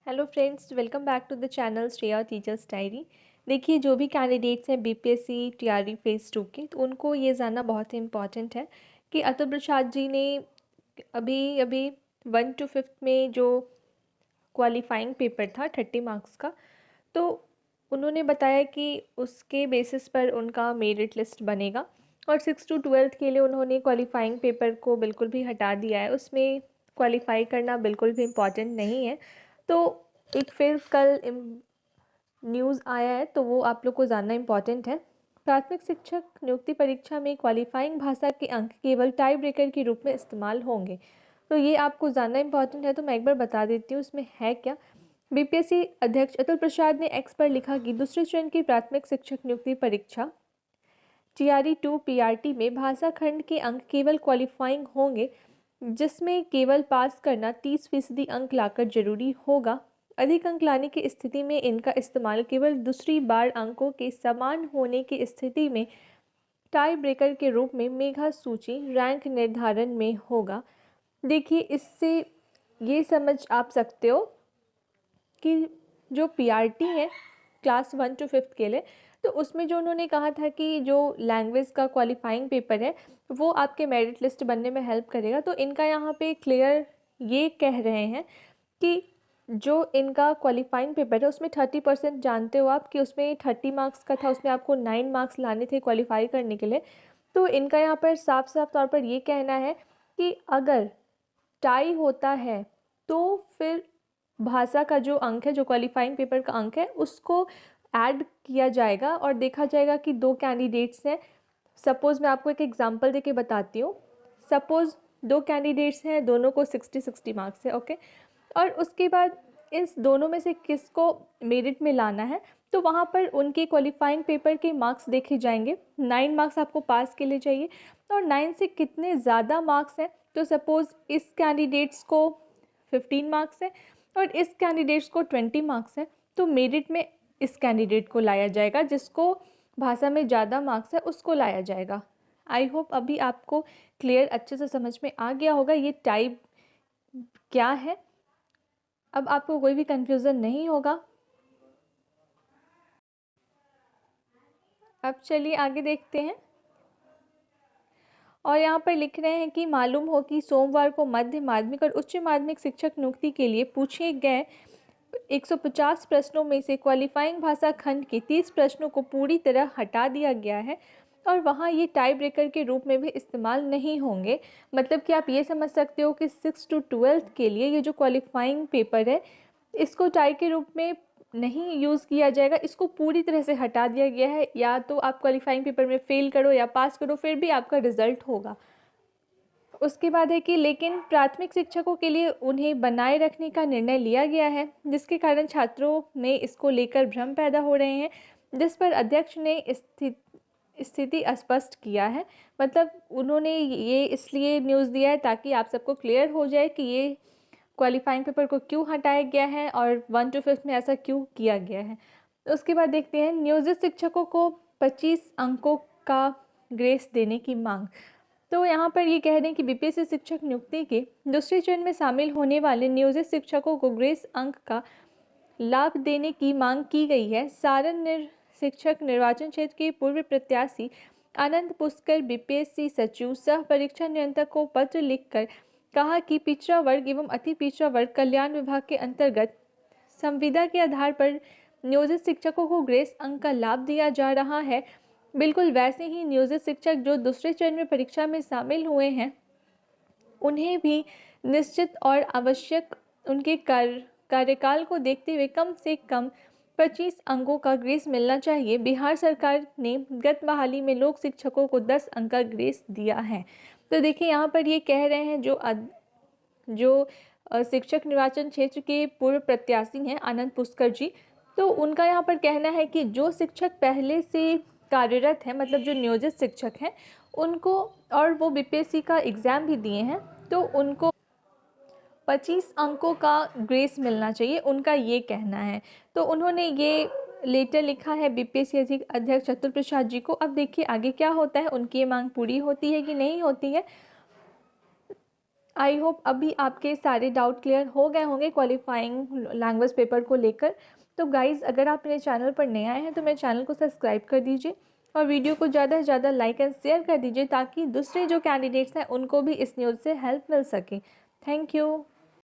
Hello friends, welcome back to the channel Shreya teachers diary. देखिए, जो भी कैंडिडेट्स हैं बीपीएससी टीआरई फेज़ 2 के, तो उनको ये जानना बहुत ही इम्पॉर्टेंट है कि अतुल प्रसाद जी ने अभी अभी 1 to 5 में जो क्वालिफाइंग पेपर था 30 मार्क्स का, तो उन्होंने बताया कि उसके बेसिस पर उनका मेरिट लिस्ट बनेगा। और 6 to 12 के लिए उन्होंने क्वालिफाइंग पेपर को बिल्कुल भी हटा दिया है, उसमें क्वालिफाई करना बिल्कुल भी इम्पॉर्टेंट नहीं है। तो एक फिर कल न्यूज़ आया है, तो वो आप लोग को जानना इम्पॉर्टेंट है। प्राथमिक शिक्षक नियुक्ति परीक्षा में क्वालिफाइंग भाषा के अंक केवल टाई ब्रेकर के रूप में इस्तेमाल होंगे। तो ये आपको जानना इम्पॉर्टेंट है, तो मैं एक बार बता देती हूँ उसमें है क्या। बीपीएससी अध्यक्ष अतुल प्रसाद ने एक्स पर लिखा कि दूसरे चरण की प्राथमिक शिक्षक नियुक्ति परीक्षा टीआरई 2 पीआरटी में भाषा खंड के अंक केवल क्वालिफाइंग होंगे, जिसमें केवल पास करना 30% अंक लाकर जरूरी होगा। अधिक अंक लाने की स्थिति में इनका इस्तेमाल केवल दूसरी बार अंकों के समान होने की स्थिति में टाई ब्रेकर के रूप में मेधा सूची रैंक निर्धारण में होगा। देखिए, इससे ये समझ आप सकते हो कि जो पीआरटी है क्लास 1 to 5 के लिए, तो उसमें जो उन्होंने कहा था कि जो लैंग्वेज का क्वालिफाइंग पेपर है वो आपके मेरिट लिस्ट बनने में हेल्प करेगा। तो इनका यहाँ पे क्लियर ये कह रहे हैं कि जो इनका क्वालिफाइंग पेपर है उसमें 30% जानते हो आप कि उसमें 30 मार्क्स का था, उसमें आपको 9 मार्क्स लाने थे क्वालिफाई करने के लिए। तो इनका यहाँ पर साफ साफ तौर पर ये कहना है कि अगर टाई होता है तो फिर भाषा का जो अंक है, जो क्वालिफाइंग पेपर का अंक है, उसको ऐड किया जाएगा और देखा जाएगा कि दो कैंडिडेट्स हैं। सपोज़ मैं आपको एक एग्जांपल देके बताती हूँ। सपोज़ दो कैंडिडेट्स हैं, दोनों को 60-60 मार्क्स है, ओके। और उसके बाद इस दोनों में से किसको मेरिट में लाना है, तो वहाँ पर उनके क्वालिफाइंग पेपर के मार्क्स देखे जाएंगे। 9 मार्क्स आपको पास के लिए चाहिए, और 9 से कितने ज़्यादा मार्क्स हैं, तो सपोज़ इस कैंडिडेट्स को 15 मार्क्स है और इस कैंडिडेट्स को 20 मार्क्स है, तो मेरिट में इस कैंडिडेट को लाया जाएगा, जिसको भाषा में ज़्यादा मार्क्स है उसको लाया जाएगा। आई होप अभी आपको क्लियर अच्छे से समझ में आ गया होगा ये टाइप क्या है। अब आपको कोई भी कंफ्यूज़न नहीं होगा। अब चलिए आगे देखते हैं। और यहाँ पर लिख रहे हैं कि मालूम हो कि सोमवार को मध्य माध्यमिक और उच्च माध्यमिक शिक्षक नियुक्ति के लिए पूछे गए 150 प्रश्नों में से क्वालिफाइंग भाषा खंड के 30 प्रश्नों को पूरी तरह हटा दिया गया है और वहाँ ये टाई ब्रेकर के रूप में भी इस्तेमाल नहीं होंगे। मतलब कि आप ये समझ सकते हो कि 6 to 12 के लिए ये जो क्वालिफाइंग पेपर है, इसको टाई के रूप में नहीं यूज़ किया जाएगा, इसको पूरी तरह से हटा दिया गया है। या तो आप क्वालिफाइंग पेपर में फेल करो या पास करो, फिर भी आपका रिजल्ट होगा। उसके बाद है कि लेकिन प्राथमिक शिक्षकों के लिए उन्हें बनाए रखने का निर्णय लिया गया है, जिसके कारण छात्रों में इसको लेकर भ्रम पैदा हो रहे हैं, जिस पर अध्यक्ष ने स्थिति स्पष्ट किया है। मतलब उन्होंने ये इसलिए न्यूज़ दिया है ताकि आप सबको क्लियर हो जाए कि ये क्वालिफाइंग पेपर को क्यों हटाया गया है और 1 to 5 में ऐसा क्यों किया गया है। तो उसके बाद देखते हैं नियोजित शिक्षकों को 25 अंकों का ग्रेस देने की मांग। तो यहाँ पर ये कह रहे हैं कि बीपीएससी शिक्षक नियुक्ति के दूसरे चरण में शामिल होने वाले नियोजित शिक्षकों को ग्रेस अंक का लाभ देने की मांग की गई है। सारण शिक्षक निर्वाचन क्षेत्र के पूर्व प्रत्याशी आनंद पुष्कर बीपीएससी सचिव सह परीक्षा नियंत्रक को पत्र लिखकर कहा कि पिछड़ा वर्ग एवं अति पिछड़ा वर्ग कल्याण विभाग के अंतर्गत संविदा के आधार पर नियोजित शिक्षकों को ग्रेस अंक का लाभ दिया जा रहा है। बिल्कुल वैसे ही नियोजित शिक्षक जो दूसरे चरण में परीक्षा में शामिल हुए हैं, उन्हें भी निश्चित और आवश्यक उनके कार्यकाल को देखते हुए कम से कम 25 अंकों का ग्रेस मिलना चाहिए। बिहार सरकार ने गत बहाली में लोक शिक्षकों को 10 अंक का ग्रेस दिया है। तो देखिए, यहाँ पर ये कह रहे हैं जो शिक्षक निर्वाचन क्षेत्र के पूर्व प्रत्याशी हैं आनंद पुष्कर जी, तो उनका यहाँ पर कहना है कि जो शिक्षक पहले से कार्यरत हैं, मतलब जो नियोजित शिक्षक हैं, उनको, और वो बीपीएससी का एग्ज़ाम भी दिए हैं, तो उनको 25 अंकों का ग्रेस मिलना चाहिए, उनका ये कहना है। तो उन्होंने ये लेटर लिखा है बीपीएससी अध्यक्ष अतुल प्रसाद जी को। अब देखिए आगे क्या होता है, उनकी ये मांग पूरी होती है कि नहीं होती है। आई होप अभी आपके सारे डाउट क्लियर हो गए होंगे क्वालिफाइंग लैंग्वेज पेपर को लेकर। तो गाइज़, अगर आप मेरे चैनल पर नए आए हैं तो मेरे चैनल को सब्सक्राइब कर दीजिए और वीडियो को ज़्यादा से ज़्यादा लाइक एंड शेयर कर दीजिए ताकि दूसरे जो कैंडिडेट्स हैं उनको भी इस न्यूज़ से हेल्प मिल सके। Thank you.